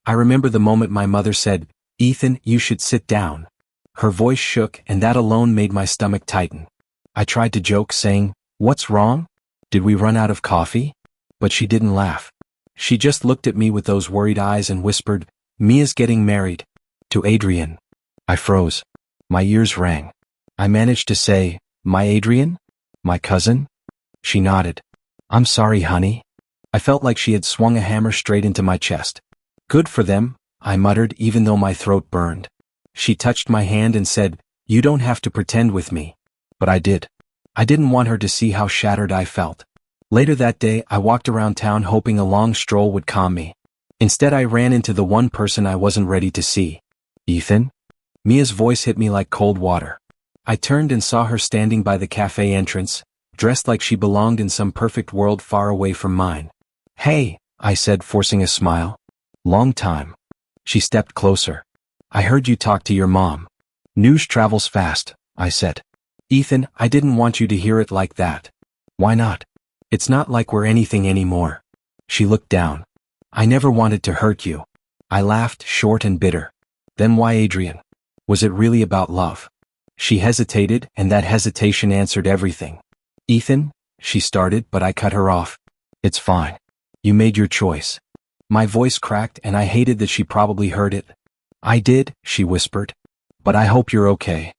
I remember the moment my mother said, "Ethan, you should sit down." Her voice shook, and that alone made my stomach tighten. I tried to joke, saying, "What's wrong? Did we run out of coffee?" But she didn't laugh. She just looked at me with those worried eyes and whispered, "Mia's getting married. To Adrian." I froze. My ears rang. I managed to say, "My Adrian? My cousin?" She nodded. "I'm sorry, honey." I felt like she had swung a hammer straight into my chest. "Good for them," I muttered, even though my throat burned. She touched my hand and said, "You don't have to pretend with me." But I did. I didn't want her to see how shattered I felt. Later that day, I walked around town hoping a long stroll would calm me. Instead, I ran into the one person I wasn't ready to see. "Ethan?" Mia's voice hit me like cold water. I turned and saw her standing by the cafe entrance, dressed like she belonged in some perfect world far away from mine. "Hey," I said, forcing a smile. "Long time." She stepped closer. "I heard you talk to your mom." "News travels fast," I said. "Ethan, I didn't want you to hear it like that." "Why not? It's not like we're anything anymore." She looked down. "I never wanted to hurt you." I laughed, short and bitter. "Then why Adrian? Was it really about love?" She hesitated, and that hesitation answered everything. "Ethan," she started, but I cut her off. "It's fine. You made your choice." My voice cracked, and I hated that she probably heard it. "I did," she whispered. "But I hope you're okay."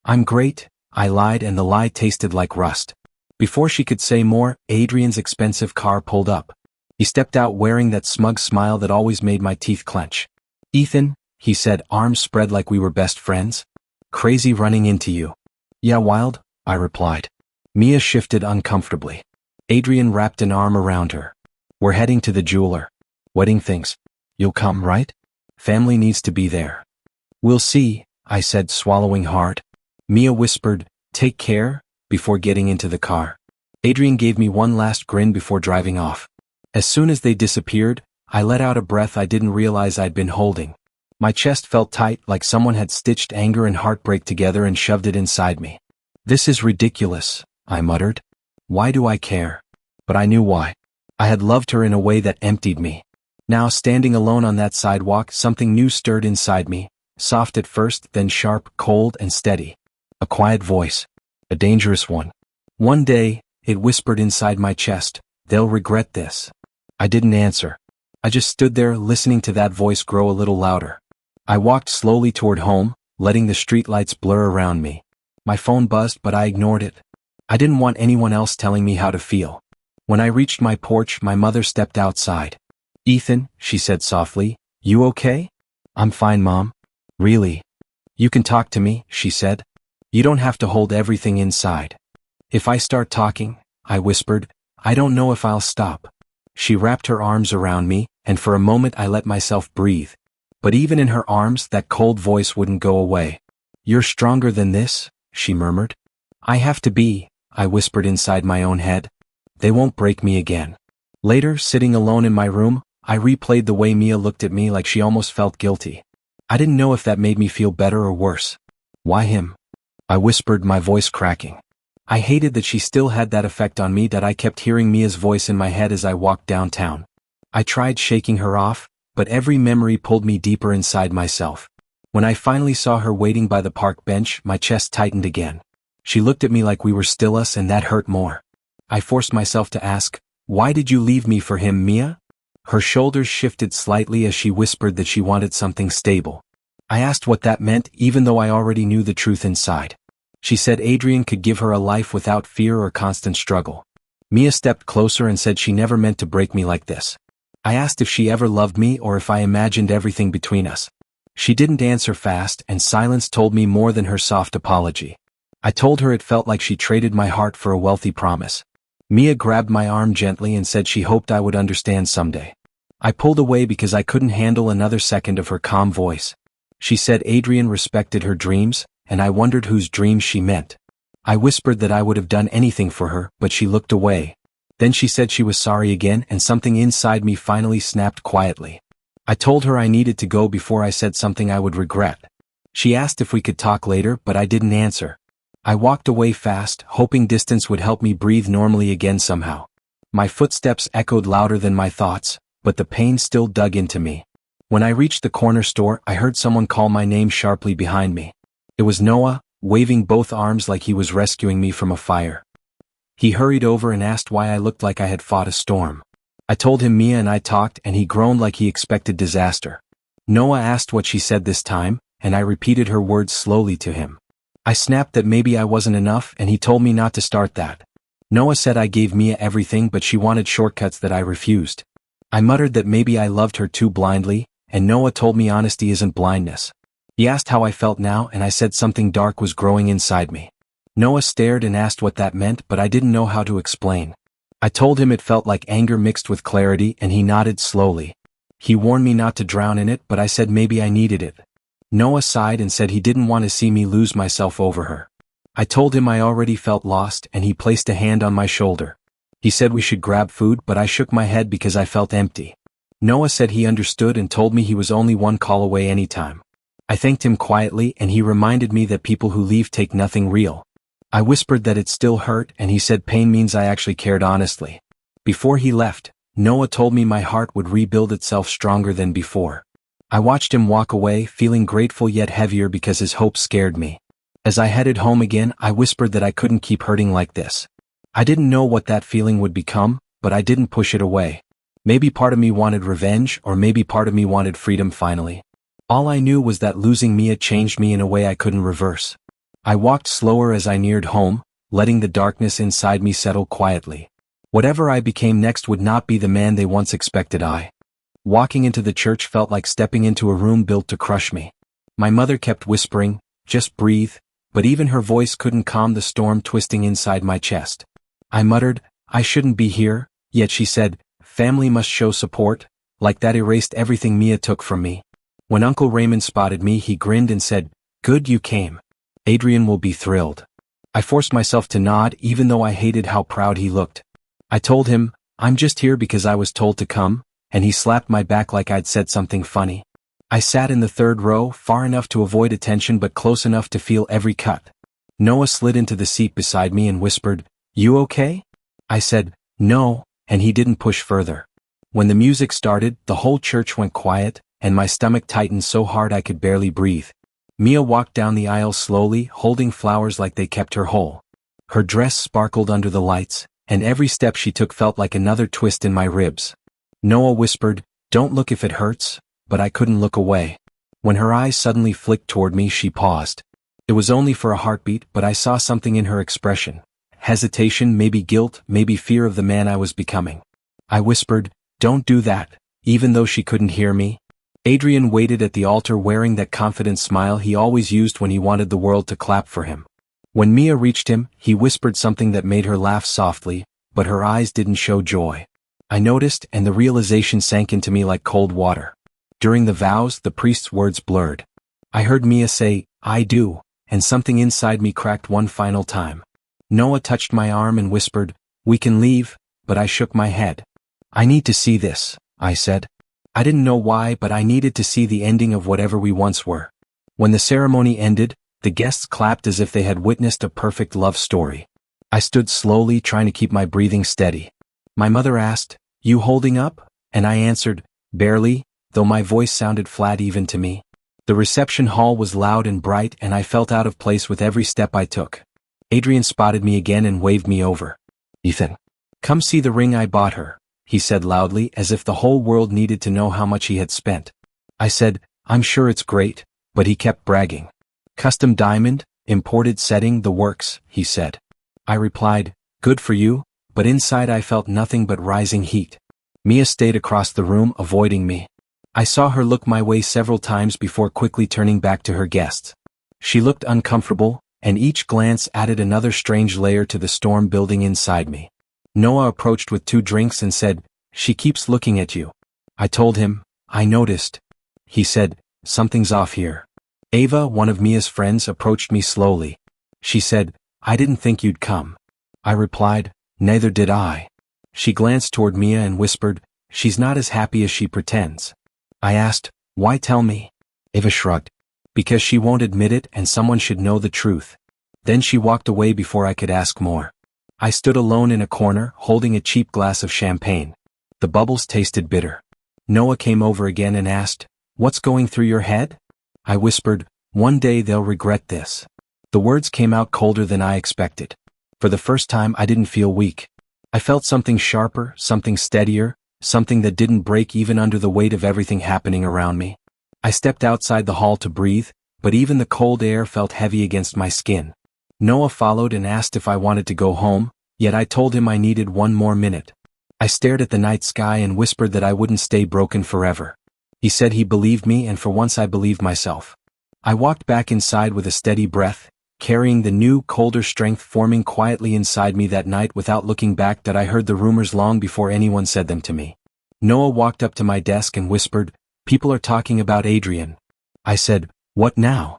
"I'm great," I lied, and the lie tasted like rust. Before she could say more, Adrian's expensive car pulled up. He stepped out wearing that smug smile that always made my teeth clench. "Ethan," he said, arms spread like we were best friends. "Crazy running into you." "Yeah, wild," I replied. Mia shifted uncomfortably. Adrian wrapped an arm around her. "We're heading to the jeweler. Wedding things. You'll come, right? Family needs to be there." "We'll see," I said, swallowing hard. Mia whispered, "Take care," before getting into the car. Adrian gave me one last grin before driving off. As soon as they disappeared, I let out a breath I didn't realize I'd been holding. My chest felt tight, like someone had stitched anger and heartbreak together and shoved it inside me. "This is ridiculous," I muttered. "Why do I care?" But I knew why. I had loved her in a way that emptied me. Now, standing alone on that sidewalk, something new stirred inside me, soft at first, then sharp, cold, and steady. A quiet voice. A dangerous one. One day, it whispered inside my chest, "They'll regret this." I didn't answer. I just stood there, listening to that voice grow a little louder. I walked slowly toward home, letting the streetlights blur around me. My phone buzzed, but I ignored it. I didn't want anyone else telling me how to feel. When I reached my porch, my mother stepped outside. "Ethan," she said softly, "you okay?" "I'm fine, Mom." "Really? You can talk to me," she said. "You don't have to hold everything inside." "If I start talking," I whispered, "I don't know if I'll stop." She wrapped her arms around me, and for a moment I let myself breathe. But even in her arms, that cold voice wouldn't go away. "You're stronger than this," she murmured. "I have to be," I whispered inside my own head. "They won't break me again." Later, sitting alone in my room, I replayed the way Mia looked at me, like she almost felt guilty. I didn't know if that made me feel better or worse. "Why him?" I whispered, my voice cracking. I hated that she still had that effect on me, that I kept hearing Mia's voice in my head as I walked downtown. I tried shaking her off, but every memory pulled me deeper inside myself. When I finally saw her waiting by the park bench, my chest tightened again. She looked at me like we were still us, and that hurt more. I forced myself to ask, "Why did you leave me for him, Mia?" Her shoulders shifted slightly as she whispered that she wanted something stable. I asked what that meant, even though I already knew the truth inside. She said Adrian could give her a life without fear or constant struggle. Mia stepped closer and said she never meant to break me like this. I asked if she ever loved me or if I imagined everything between us. She didn't answer fast, and silence told me more than her soft apology. I told her it felt like she traded my heart for a wealthy promise. Mia grabbed my arm gently and said she hoped I would understand someday. I pulled away because I couldn't handle another second of her calm voice. She said Adrian respected her dreams, and I wondered whose dreams she meant. I whispered that I would have done anything for her, but she looked away. Then she said she was sorry again, and something inside me finally snapped quietly. I told her I needed to go before I said something I would regret. She asked if we could talk later, but I didn't answer. I walked away fast, hoping distance would help me breathe normally again somehow. My footsteps echoed louder than my thoughts, but the pain still dug into me. When I reached the corner store, I heard someone call my name sharply behind me. It was Noah, waving both arms like he was rescuing me from a fire. He hurried over and asked why I looked like I had fought a storm. I told him Mia and I talked, and he groaned like he expected disaster. Noah asked what she said this time, and I repeated her words slowly to him. I snapped that maybe I wasn't enough, and he told me not to start that. Noah said I gave Mia everything, but she wanted shortcuts that I refused. I muttered that maybe I loved her too blindly, and Noah told me honesty isn't blindness. He asked how I felt now, and I said something dark was growing inside me. Noah stared and asked what that meant, but I didn't know how to explain. I told him it felt like anger mixed with clarity, and he nodded slowly. He warned me not to drown in it, but I said maybe I needed it. Noah sighed and said he didn't want to see me lose myself over her. I told him I already felt lost, and he placed a hand on my shoulder. He said we should grab food, but I shook my head because I felt empty. Noah said he understood and told me he was only one call away anytime. I thanked him quietly, and he reminded me that people who leave take nothing real. I whispered that it still hurt, and he said pain means I actually cared honestly. Before he left, Noah told me my heart would rebuild itself stronger than before. I watched him walk away, feeling grateful yet heavier because his hope scared me. As I headed home again, I whispered that I couldn't keep hurting like this. I didn't know what that feeling would become, but I didn't push it away. Maybe part of me wanted revenge, or maybe part of me wanted freedom finally. All I knew was that losing Mia changed me in a way I couldn't reverse. I walked slower as I neared home, letting the darkness inside me settle quietly. Whatever I became next would not be the man they once expected I. Walking into the church felt like stepping into a room built to crush me. My mother kept whispering, "Just breathe," but even her voice couldn't calm the storm twisting inside my chest. I muttered, "I shouldn't be here," yet she said, "Family must show support," like that erased everything Mia took from me. When Uncle Raymond spotted me, he grinned and said, "Good you came. Adrian will be thrilled." I forced myself to nod even though I hated how proud he looked. I told him, "I'm just here because I was told to come," and he slapped my back like I'd said something funny. I sat in the third row, far enough to avoid attention but close enough to feel every cut. Noah slid into the seat beside me and whispered, "You okay?" I said, "No," and he didn't push further. When the music started, the whole church went quiet, and my stomach tightened so hard I could barely breathe. Mia walked down the aisle slowly, holding flowers like they kept her whole. Her dress sparkled under the lights, and every step she took felt like another twist in my ribs. Noah whispered, "Don't look if it hurts," but I couldn't look away. When her eyes suddenly flicked toward me, she paused. It was only for a heartbeat, but I saw something in her expression. Hesitation, maybe guilt, maybe fear of the man I was becoming. I whispered, "Don't do that," even though she couldn't hear me. Adrian waited at the altar wearing that confident smile he always used when he wanted the world to clap for him. When Mia reached him, he whispered something that made her laugh softly, but her eyes didn't show joy. I noticed, and the realization sank into me like cold water. During the vows, the priest's words blurred. I heard Mia say, "I do," and something inside me cracked one final time. Noah touched my arm and whispered, "We can leave," but I shook my head. "I need to see this," I said. I didn't know why, but I needed to see the ending of whatever we once were. When the ceremony ended, the guests clapped as if they had witnessed a perfect love story. I stood slowly, trying to keep my breathing steady. My mother asked, "You holding up?" And I answered, "Barely," though my voice sounded flat even to me. The reception hall was loud and bright, and I felt out of place with every step I took. Adrian spotted me again and waved me over. "Ethan, come see the ring I bought her," he said loudly, as if the whole world needed to know how much he had spent. I said, "I'm sure it's great," but he kept bragging. "Custom diamond, imported setting, the works," he said. I replied, "Good for you," but inside I felt nothing but rising heat. Mia stayed across the room, avoiding me. I saw her look my way several times before quickly turning back to her guests. She looked uncomfortable, and each glance added another strange layer to the storm building inside me. Noah approached with 2 drinks and said, "She keeps looking at you." I told him, "I noticed." He said, "Something's off here." Ava, one of Mia's friends, approached me slowly. She said, "I didn't think you'd come." I replied, "Neither did I." She glanced toward Mia and whispered, "She's not as happy as she pretends." I asked, "Why tell me?" Ava shrugged. "Because she won't admit it, and someone should know the truth." Then she walked away before I could ask more. I stood alone in a corner, holding a cheap glass of champagne. The bubbles tasted bitter. Noah came over again and asked, What's going through your head? I whispered, one day they'll regret this. The words came out colder than I expected. For the first time I didn't feel weak. I felt something sharper, something steadier, something that didn't break even under the weight of everything happening around me. I stepped outside the hall to breathe, but even the cold air felt heavy against my skin. Noah followed and asked if I wanted to go home, yet I told him I needed one more minute. I stared at the night sky and whispered that I wouldn't stay broken forever. He said he believed me, and for once I believed myself. I walked back inside with a steady breath, carrying the new, colder strength forming quietly inside me that night without looking back that I heard the rumors long before anyone said them to me. Noah walked up to my desk and whispered, "People are talking about Adrian." I said, "What now?"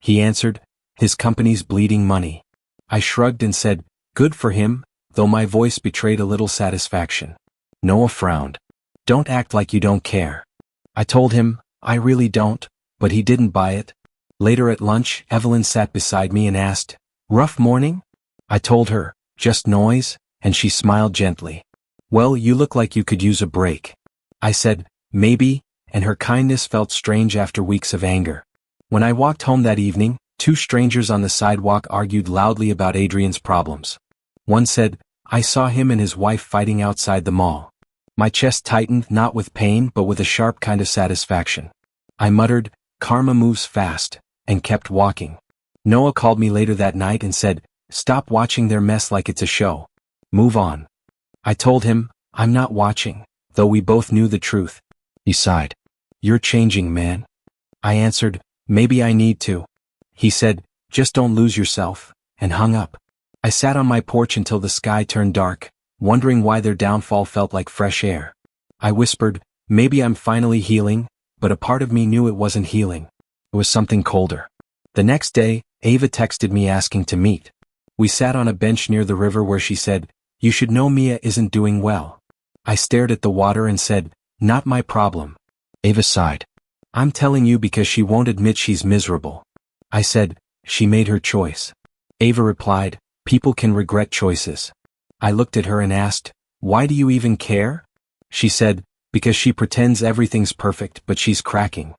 He answered, "His company's bleeding money." I shrugged and said, "Good for him," though my voice betrayed a little satisfaction. Noah frowned. "Don't act like you don't care." I told him, "I really don't," but he didn't buy it. Later at lunch, Evelyn sat beside me and asked, "Rough morning?" I told her, "Just noise," and she smiled gently. "Well, you look like you could use a break." I said, "Maybe," and her kindness felt strange after weeks of anger. When I walked home that evening, two strangers on the sidewalk argued loudly about Adrian's problems. One said, "I saw him and his wife fighting outside the mall." My chest tightened, not with pain but with a sharp kind of satisfaction. I muttered, "Karma moves fast," and kept walking. Noah called me later that night and said, "Stop watching their mess like it's a show. Move on." I told him, "I'm not watching," though we both knew the truth. He sighed. "You're changing, man." I answered, "Maybe I need to." He said, "Just don't lose yourself," and hung up. I sat on my porch until the sky turned dark, wondering why their downfall felt like fresh air. I whispered, "Maybe I'm finally healing," but a part of me knew it wasn't healing. It was something colder. The next day, Ava texted me asking to meet. We sat on a bench near the river where she said, "You should know Mia isn't doing well." I stared at the water and said, "Not my problem." Ava sighed. "I'm telling you because she won't admit she's miserable." I said, "She made her choice." Ava replied, "People can regret choices." I looked at her and asked, "Why do you even care?" She said, "Because she pretends everything's perfect but she's cracking."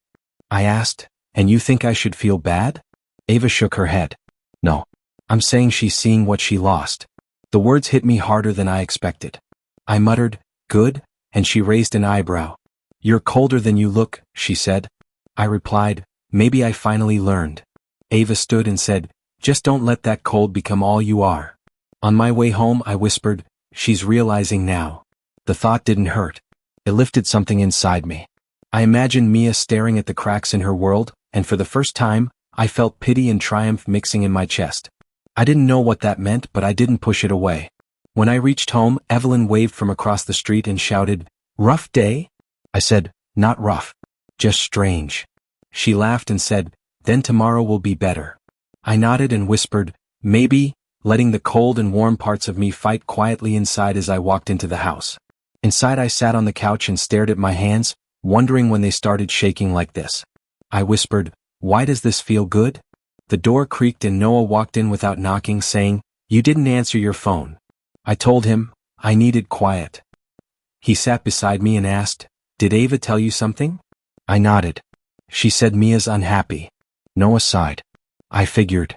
I asked, "And you think I should feel bad?" Ava shook her head. "No. I'm saying she's seeing what she lost." The words hit me harder than I expected. I muttered, "Good," and she raised an eyebrow. "You're colder than you look," she said. I replied, "Maybe I finally learned." Ava stood and said, "Just don't let that cold become all you are." On my way home I whispered, "She's realizing now." The thought didn't hurt. It lifted something inside me. I imagined Mia staring at the cracks in her world, and for the first time, I felt pity and triumph mixing in my chest. I didn't know what that meant, but I didn't push it away. When I reached home, Evelyn waved from across the street and shouted, "Rough day?" I said, "Not rough. Just strange." She laughed and said, "Then tomorrow will be better." I nodded and whispered, "Maybe," letting the cold and warm parts of me fight quietly inside as I walked into the house. Inside I sat on the couch and stared at my hands, wondering when they started shaking like this. I whispered, "Why does this feel good?" The door creaked and Noah walked in without knocking, saying, "You didn't answer your phone." I told him, I needed quiet. He sat beside me and asked, "Did Ava tell you something?" I nodded. She said Mia's unhappy. Noah sighed. I figured.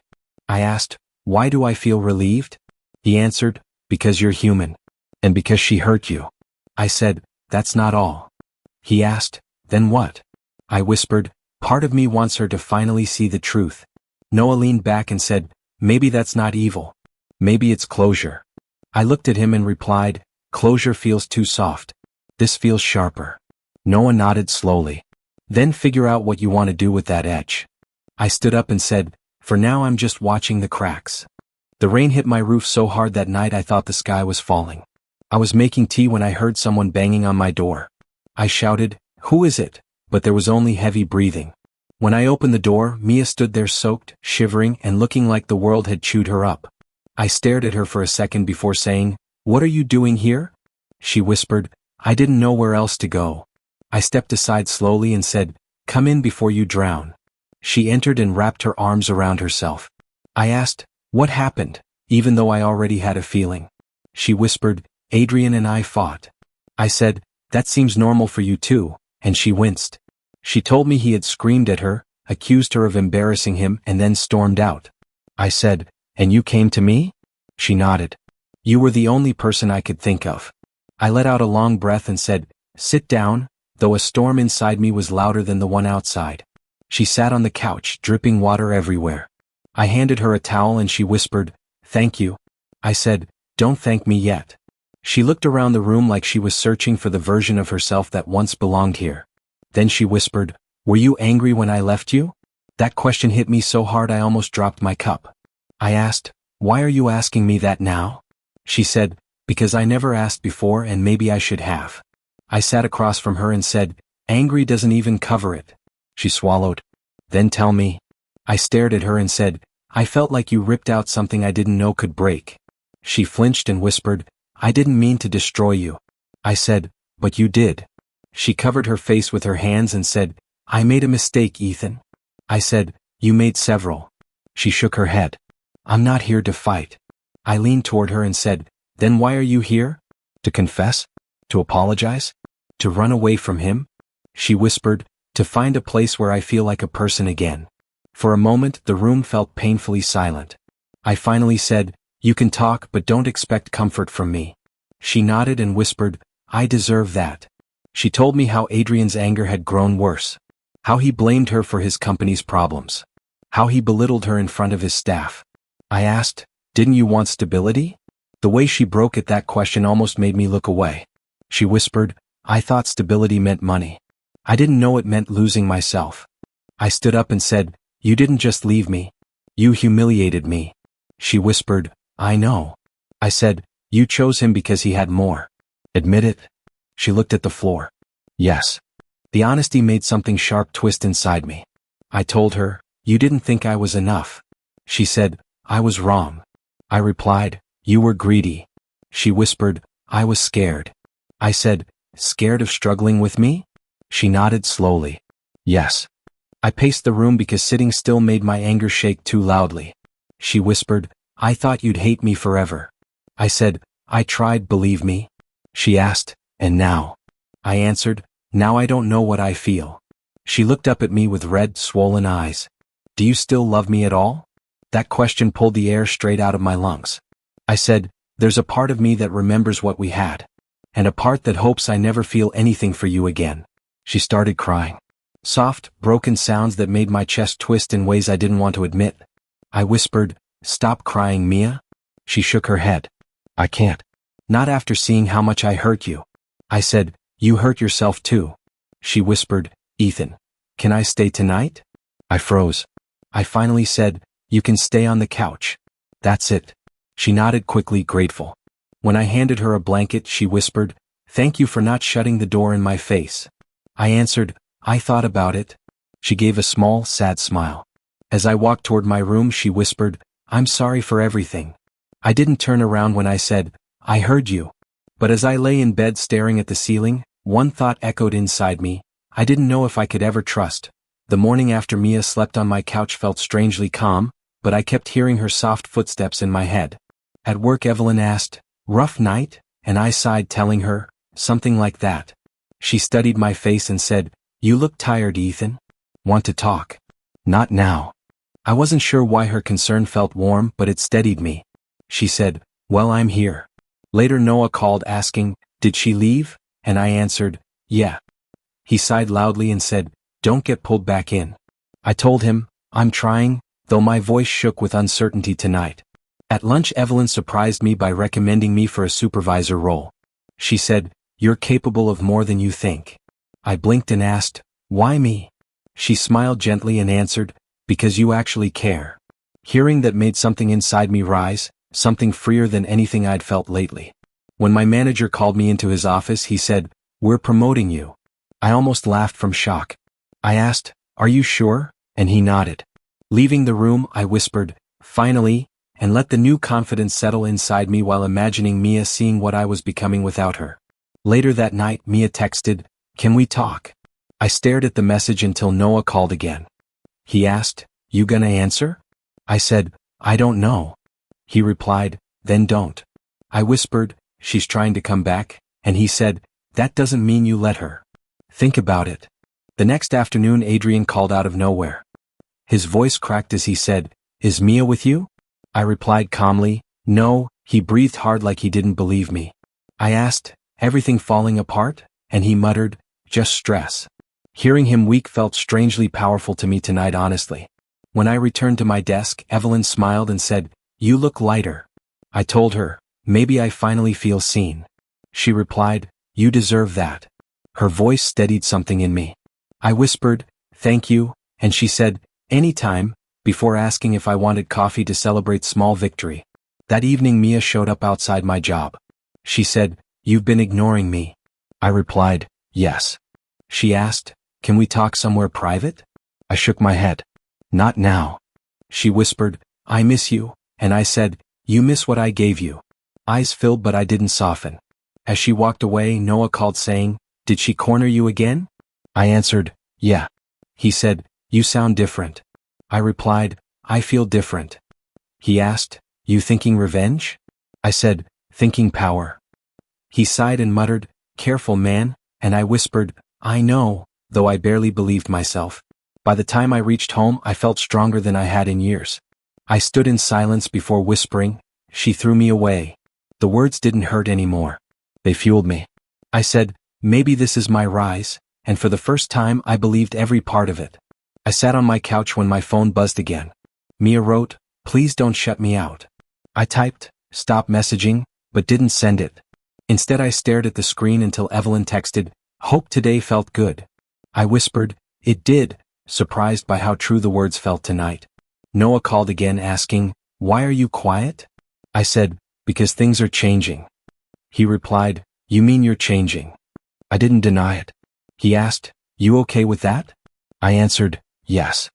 I asked, "Why do I feel relieved?" He answered, "Because you're human. And because she hurt you." I said, "That's not all." He asked, "Then what?" I whispered, "Part of me wants her to finally see the truth." Noah leaned back and said, "Maybe that's not evil. Maybe it's closure." I looked at him and replied, "Closure feels too soft. This feels sharper." Noah nodded slowly. "Then figure out what you want to do with that edge." I stood up and said, "For now I'm just watching the cracks." The rain hit my roof so hard that night I thought the sky was falling. I was making tea when I heard someone banging on my door. I shouted, "Who is it?" But there was only heavy breathing. When I opened the door, Mia stood there soaked, shivering, and looking like the world had chewed her up. I stared at her for a second before saying, "What are you doing here?" She whispered, "I didn't know where else to go." I stepped aside slowly and said, "Come in before you drown." She entered and wrapped her arms around herself. I asked, "What happened?" even though I already had a feeling. She whispered, "Adrian and I fought." I said, "That seems normal for you too," and she winced. She told me he had screamed at her, accused her of embarrassing him, and then stormed out. I said, "And you came to me?" She nodded. "You were the only person I could think of." I let out a long breath and said, "Sit down," though a storm inside me was louder than the one outside. She sat on the couch, dripping water everywhere. I handed her a towel and she whispered, "Thank you." I said, "Don't thank me yet." She looked around the room like she was searching for the version of herself that once belonged here. Then she whispered, "Were you angry when I left you?" That question hit me so hard I almost dropped my cup. I asked, "Why are you asking me that now?" She said, "Because I never asked before and maybe I should have." I sat across from her and said, "Angry doesn't even cover it." She swallowed. "Then tell me." I stared at her and said, "I felt like you ripped out something I didn't know could break." She flinched and whispered, "I didn't mean to destroy you." I said, "But you did." She covered her face with her hands and said, "I made a mistake, Ethan." I said, "You made several." She shook her head. "I'm not here to fight." I leaned toward her and said, "Then why are you here? To confess? To apologize? To run away from him?" She whispered, "To find a place where I feel like a person again." For a moment the room felt painfully silent. I finally said, "You can talk but don't expect comfort from me." She nodded and whispered, "I deserve that." She told me how Adrian's anger had grown worse. How he blamed her for his company's problems. How he belittled her in front of his staff. I asked, "Didn't you want stability?" The way she broke at that question almost made me look away. She whispered, "I thought stability meant money. I didn't know it meant losing myself." I stood up and said, "You didn't just leave me. You humiliated me." She whispered, "I know." I said, "You chose him because he had more. Admit it." She looked at the floor. "Yes." The honesty made something sharp twist inside me. I told her, "You didn't think I was enough." She said, "I was wrong." I replied, "You were greedy." She whispered, "I was scared." I said, "Scared of struggling with me?" She nodded slowly. "Yes." I paced the room because sitting still made my anger shake too loudly. She whispered, "I thought you'd hate me forever." I said, "I tried, believe me." She asked, "And now?" I answered, "Now I don't know what I feel." She looked up at me with red, swollen eyes. "Do you still love me at all?" That question pulled the air straight out of my lungs. I said, "There's a part of me that remembers what we had. And a part that hopes I never feel anything for you again." She started crying. Soft, broken sounds that made my chest twist in ways I didn't want to admit. I whispered, "Stop crying, Mia." She shook her head. "I can't. Not after seeing how much I hurt you." I said, "You hurt yourself too." She whispered, "Ethan, can I stay tonight?" I froze. I finally said, "You can stay on the couch." "That's it." She nodded quickly, grateful. When I handed her a blanket, she whispered, "Thank you for not shutting the door in my face." I answered, "I thought about it." She gave a small, sad smile. As I walked toward my room, she whispered, "I'm sorry for everything." I didn't turn around when I said, "I heard you." But as I lay in bed staring at the ceiling, one thought echoed inside me. I didn't know if I could ever trust. The morning after Mia slept on my couch felt strangely calm, but I kept hearing her soft footsteps in my head. At work, Evelyn asked, "Rough night?" And I sighed, telling her, "Something like that." She studied my face and said, "You look tired, Ethan. Want to talk?" "Not now." I wasn't sure why her concern felt warm, but it steadied me. She said, "Well, I'm here." Later Noah called asking, "Did she leave?" And I answered, "Yeah." He sighed loudly and said, "Don't get pulled back in." I told him, "I'm trying," though my voice shook with uncertainty tonight. At lunch, Evelyn surprised me by recommending me for a supervisor role. She said, "You're capable of more than you think." I blinked and asked, "Why me?" She smiled gently and answered, "Because you actually care." Hearing that made something inside me rise, something freer than anything I'd felt lately. When my manager called me into his office, he said, "We're promoting you." I almost laughed from shock. I asked, "Are you sure?" And he nodded. Leaving the room, I whispered, "Finally," and let the new confidence settle inside me while imagining Mia seeing what I was becoming without her. Later that night, Mia texted, "Can we talk?" I stared at the message until Noah called again. He asked, "You gonna answer?" I said, "I don't know." He replied, "Then don't." I whispered, "She's trying to come back," and he said, "That doesn't mean you let her. Think about it." The next afternoon Adrian called out of nowhere. His voice cracked as he said, "Is Mia with you?" I replied calmly, "No." He breathed hard like he didn't believe me. I asked, "Everything falling apart?" And he muttered, "Just stress." Hearing him weak felt strangely powerful to me tonight, honestly. When I returned to my desk, Evelyn smiled and said, "You look lighter." I told her, "Maybe I finally feel seen." She replied, "You deserve that." Her voice steadied something in me. I whispered, "Thank you," and she said, "Anytime," before asking if I wanted coffee to celebrate small victory. That evening Mia showed up outside my job. She said, "You've been ignoring me." I replied, "Yes." She asked, "Can we talk somewhere private?" I shook my head. "Not now." She whispered, "I miss you," and I said, "You miss what I gave you." Eyes filled but I didn't soften. As she walked away, Noah called saying, "Did she corner you again?" I answered, "Yeah." He said, "You sound different." I replied, "I feel different." He asked, "You thinking revenge?" I said, "Thinking power." He sighed and muttered, "Careful, man," and I whispered, "I know," though I barely believed myself. By the time I reached home, I felt stronger than I had in years. I stood in silence before whispering, "She threw me away." The words didn't hurt anymore. They fueled me. I said, "Maybe this is my rise," and for the first time I believed every part of it. I sat on my couch when my phone buzzed again. Mia wrote, "Please don't shut me out." I typed, "Stop messaging," but didn't send it. Instead I stared at the screen until Evelyn texted, "Hope today felt good." I whispered, "It did," surprised by how true the words felt tonight. Noah called again asking, "Why are you quiet?" I said, "Because things are changing." He replied, "You mean you're changing?" I didn't deny it. He asked, "You okay with that?" I answered, "Yes."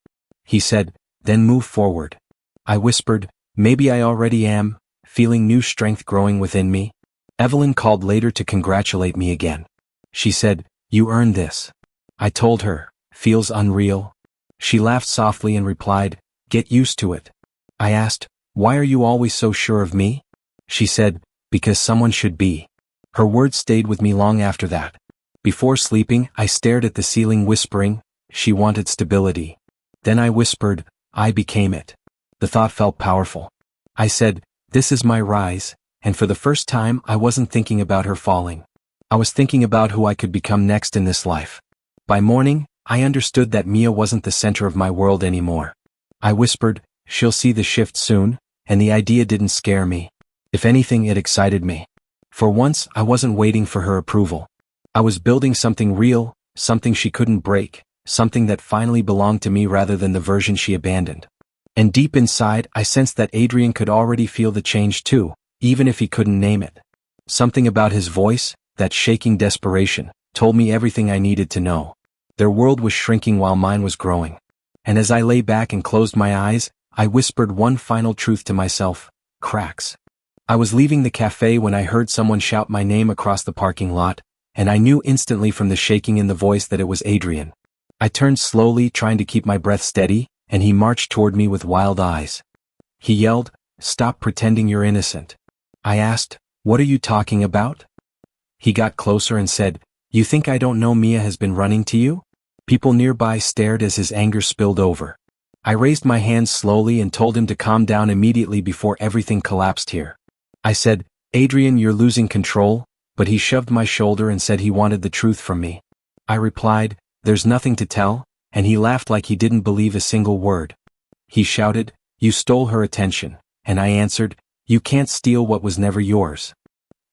He said, "Then move forward." I whispered, "Maybe I already am," feeling new strength growing within me. Evelyn called later to congratulate me again. She said, "You earned this." I told her, "Feels unreal." She laughed softly and replied, "Get used to it." I asked, "Why are you always so sure of me?" She said, "Because someone should be." Her words stayed with me long after that. Before sleeping, I stared at the ceiling whispering, "She wanted stability." Then I whispered, "I became it." The thought felt powerful. I said, "This is my rise," and for the first time I wasn't thinking about her falling. I was thinking about who I could become next in this life. By morning, I understood that Mia wasn't the center of my world anymore. I whispered, "She'll see the shift soon," and the idea didn't scare me. If anything, it excited me. For once, I wasn't waiting for her approval. I was building something real, something she couldn't break, something that finally belonged to me rather than the version she abandoned. And deep inside, I sensed that Adrian could already feel the change too, even if he couldn't name it. Something about his voice, that shaking desperation, told me everything I needed to know. Their world was shrinking while mine was growing. And as I lay back and closed my eyes, I whispered one final truth to myself, cracks. I was leaving the cafe when I heard someone shout my name across the parking lot, and I knew instantly from the shaking in the voice that it was Adrian. I turned slowly, trying to keep my breath steady, and he marched toward me with wild eyes. He yelled, "Stop pretending you're innocent." I asked, "What are you talking about?" He got closer and said, "You think I don't know Mia has been running to you?" People nearby stared as his anger spilled over. I raised my hands slowly and told him to calm down immediately before everything collapsed here. I said, "Adrian, you're losing control," but he shoved my shoulder and said he wanted the truth from me. I replied, "There's nothing to tell," and he laughed like he didn't believe a single word. He shouted, "You stole her attention," and I answered, "You can't steal what was never yours."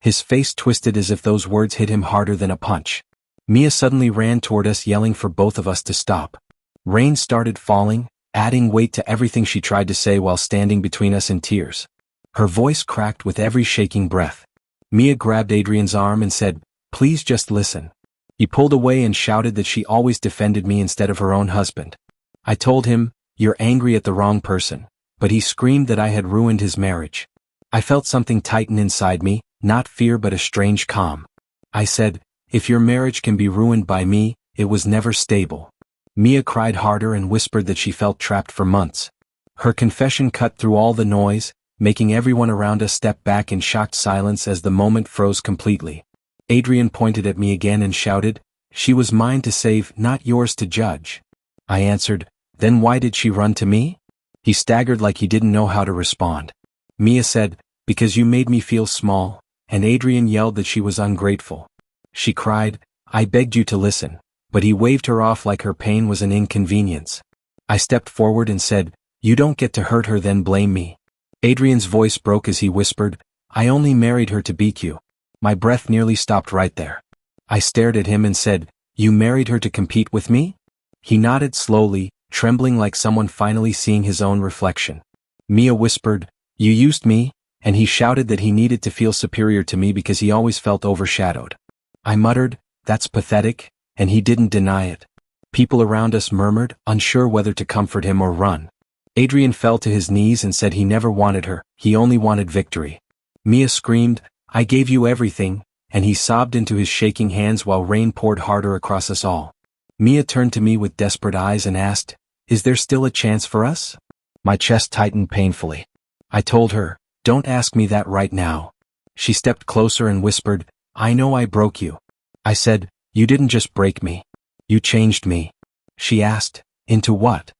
His face twisted as if those words hit him harder than a punch. Mia suddenly ran toward us yelling for both of us to stop. Rain started falling, adding weight to everything she tried to say while standing between us in tears. Her voice cracked with every shaking breath. Mia grabbed Adrian's arm and said, "Please just listen." He pulled away and shouted that she always defended me instead of her own husband. I told him, "You're angry at the wrong person," but he screamed that I had ruined his marriage. I felt something tighten inside me, not fear but a strange calm. I said, "If your marriage can be ruined by me, it was never stable." Mia cried harder and whispered that she felt trapped for months. Her confession cut through all the noise, making everyone around us step back in shocked silence as the moment froze completely. Adrian pointed at me again and shouted, She was mine to save, not yours to judge. I answered, then why did she run to me? He staggered like he didn't know how to respond. Mia said, because you made me feel small, and Adrian yelled that she was ungrateful. She cried, I begged you to listen, but he waved her off like her pain was an inconvenience. I stepped forward and said, you don't get to hurt her then blame me. Adrian's voice broke as he whispered, I only married her to beat you. My breath nearly stopped right there. I stared at him and said, you married her to compete with me? He nodded slowly, trembling like someone finally seeing his own reflection. Mia whispered, you used me, and he shouted that he needed to feel superior to me because he always felt overshadowed. I muttered, that's pathetic, and he didn't deny it. People around us murmured, unsure whether to comfort him or run. Adrian fell to his knees and said he never wanted her, he only wanted victory. Mia screamed, I gave you everything, and he sobbed into his shaking hands while rain poured harder across us all. Mia turned to me with desperate eyes and asked, is there still a chance for us? My chest tightened painfully. I told her, don't ask me that right now. She stepped closer and whispered, I know I broke you. I said, you didn't just break me. You changed me. She asked, into what?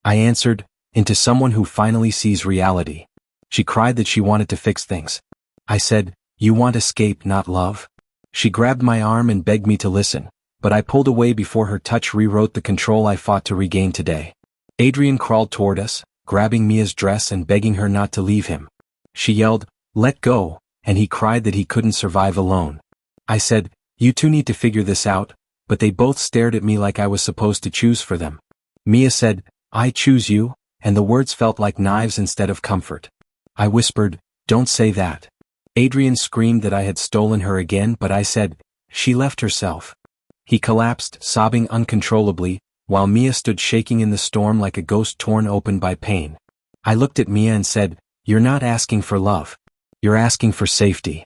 I answered, into someone who finally sees reality. She cried that she wanted to fix things. I said, you want escape, not love? She grabbed my arm and begged me to listen, but I pulled away before her touch rewrote the control I fought to regain today. Adrian crawled toward us, grabbing Mia's dress and begging her not to leave him. She yelled, let go, and he cried that he couldn't survive alone. I said, you two need to figure this out, but they both stared at me like I was supposed to choose for them. Mia said, I choose you, and the words felt like knives instead of comfort. I whispered, don't say that. Adrian screamed that I had stolen her again, but I said, she left herself. He collapsed, sobbing uncontrollably, while Mia stood shaking in the storm like a ghost torn open by pain. I looked at Mia and said, you're not asking for love. You're asking for safety.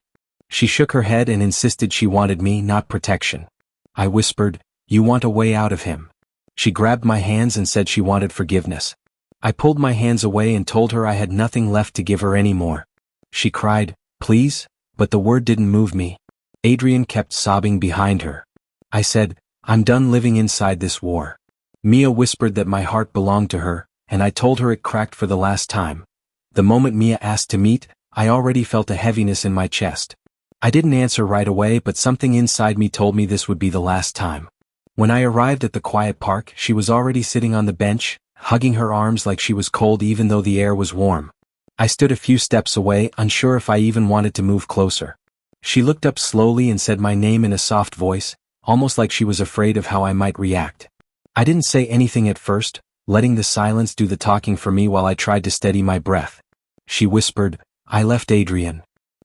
She shook her head and insisted she wanted me, not protection. I whispered, you want a way out of him. She grabbed my hands and said she wanted forgiveness. I pulled my hands away and told her I had nothing left to give her anymore. She cried, please, but the word didn't move me. Adrian kept sobbing behind her. I said, I'm done living inside this war. Mia whispered that my heart belonged to her, and I told her it cracked for the last time. The moment Mia asked to meet, I already felt a heaviness in my chest. I didn't answer right away, but something inside me told me this would be the last time. When I arrived at the quiet park, she was already sitting on the bench, hugging her arms like she was cold even though the air was warm. I stood a few steps away, unsure if I even wanted to move closer. She looked up slowly and said my name in a soft voice, almost like she was afraid of how I might react. I didn't say anything at first, letting the silence do the talking for me while I tried to steady my breath. She whispered, I left Adrian.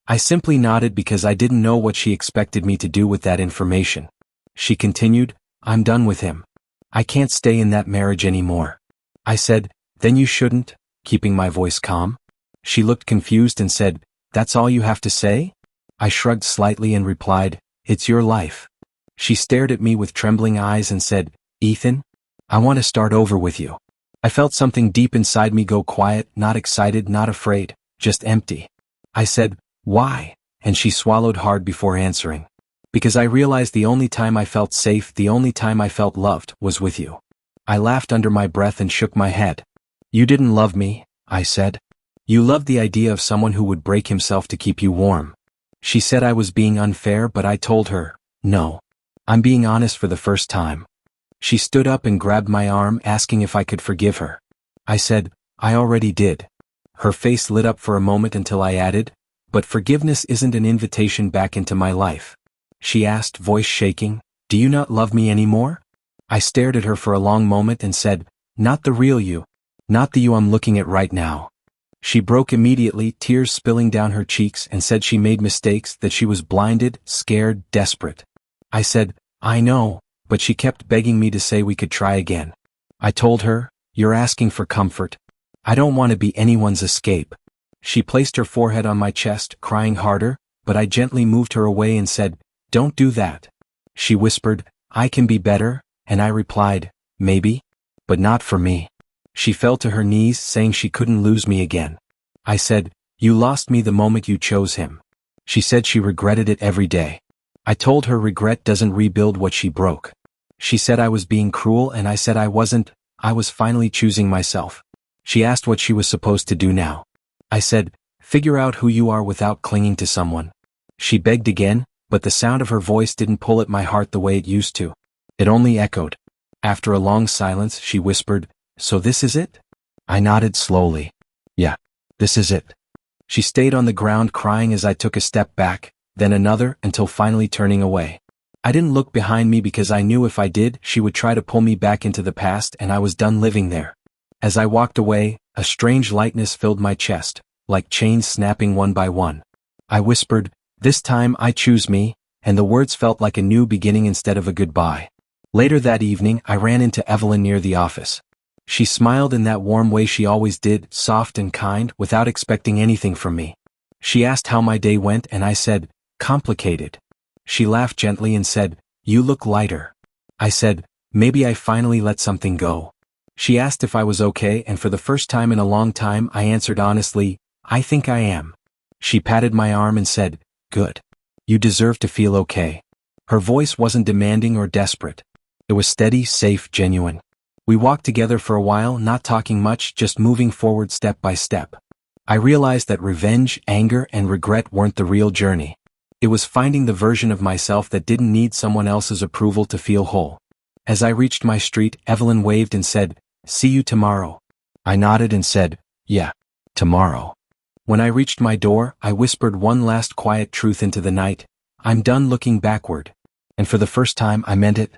I simply nodded because I didn't know what she expected me to do with that information. She continued, I'm done with him. I can't stay in that marriage anymore. I said, then you shouldn't, keeping my voice calm. She looked confused and said, that's all you have to say? I shrugged slightly and replied, it's your life. She stared at me with trembling eyes and said, Ethan, I want to start over with you. I felt something deep inside me go quiet, not excited, not afraid, just empty. I said, why? And she swallowed hard before answering. Because I realized the only time I felt safe, the only time I felt loved, was with you. I laughed under my breath and shook my head. You didn't love me, I said. You loved the idea of someone who would break himself to keep you warm. She said I was being unfair, but I told her, no. I'm being honest for the first time. She stood up and grabbed my arm, asking if I could forgive her. I said, I already did. Her face lit up for a moment until I added, but forgiveness isn't an invitation back into my life. She asked, voice shaking, do you not love me anymore? I stared at her for a long moment and said, not the real you. Not the you I'm looking at right now. She broke immediately, tears spilling down her cheeks, and said she made mistakes, that she was blinded, scared, desperate. I said, I know, but she kept begging me to say we could try again. I told her, you're asking for comfort. I don't want to be anyone's escape. She placed her forehead on my chest, crying harder, but I gently moved her away and said, don't do that. She whispered, I can be better, and I replied, maybe, but not for me. She fell to her knees, saying she couldn't lose me again. I said, you lost me the moment you chose him. She said she regretted it every day. I told her regret doesn't rebuild what she broke. She said I was being cruel and I said I wasn't, I was finally choosing myself. She asked what she was supposed to do now. I said, figure out who you are without clinging to someone. She begged again, but the sound of her voice didn't pull at my heart the way it used to. It only echoed. After a long silence, she whispered, so this is it? I nodded slowly. Yeah, this is it. She stayed on the ground crying as I took a step back, then another, until finally turning away. I didn't look behind me because I knew if I did, she would try to pull me back into the past and I was done living there. As I walked away, a strange lightness filled my chest, like chains snapping one by one. I whispered, this time I choose me, and the words felt like a new beginning instead of a goodbye. Later that evening, I ran into Evelyn near the office. She smiled in that warm way she always did, soft and kind, without expecting anything from me. She asked how my day went and I said, complicated. She laughed gently and said, you look lighter. I said, maybe I finally let something go. She asked if I was okay and for the first time in a long time I answered honestly, I think I am. She patted my arm and said, good. You deserve to feel okay. Her voice wasn't demanding or desperate. It was steady, safe, genuine. We walked together for a while, not talking much, just moving forward step by step. I realized that revenge, anger, and regret weren't the real journey. It was finding the version of myself that didn't need someone else's approval to feel whole. As I reached my street, Evelyn waved and said, see you tomorrow. I nodded and said, yeah, tomorrow. When I reached my door, I whispered one last quiet truth into the night. I'm done looking backward. And for the first time, I meant it.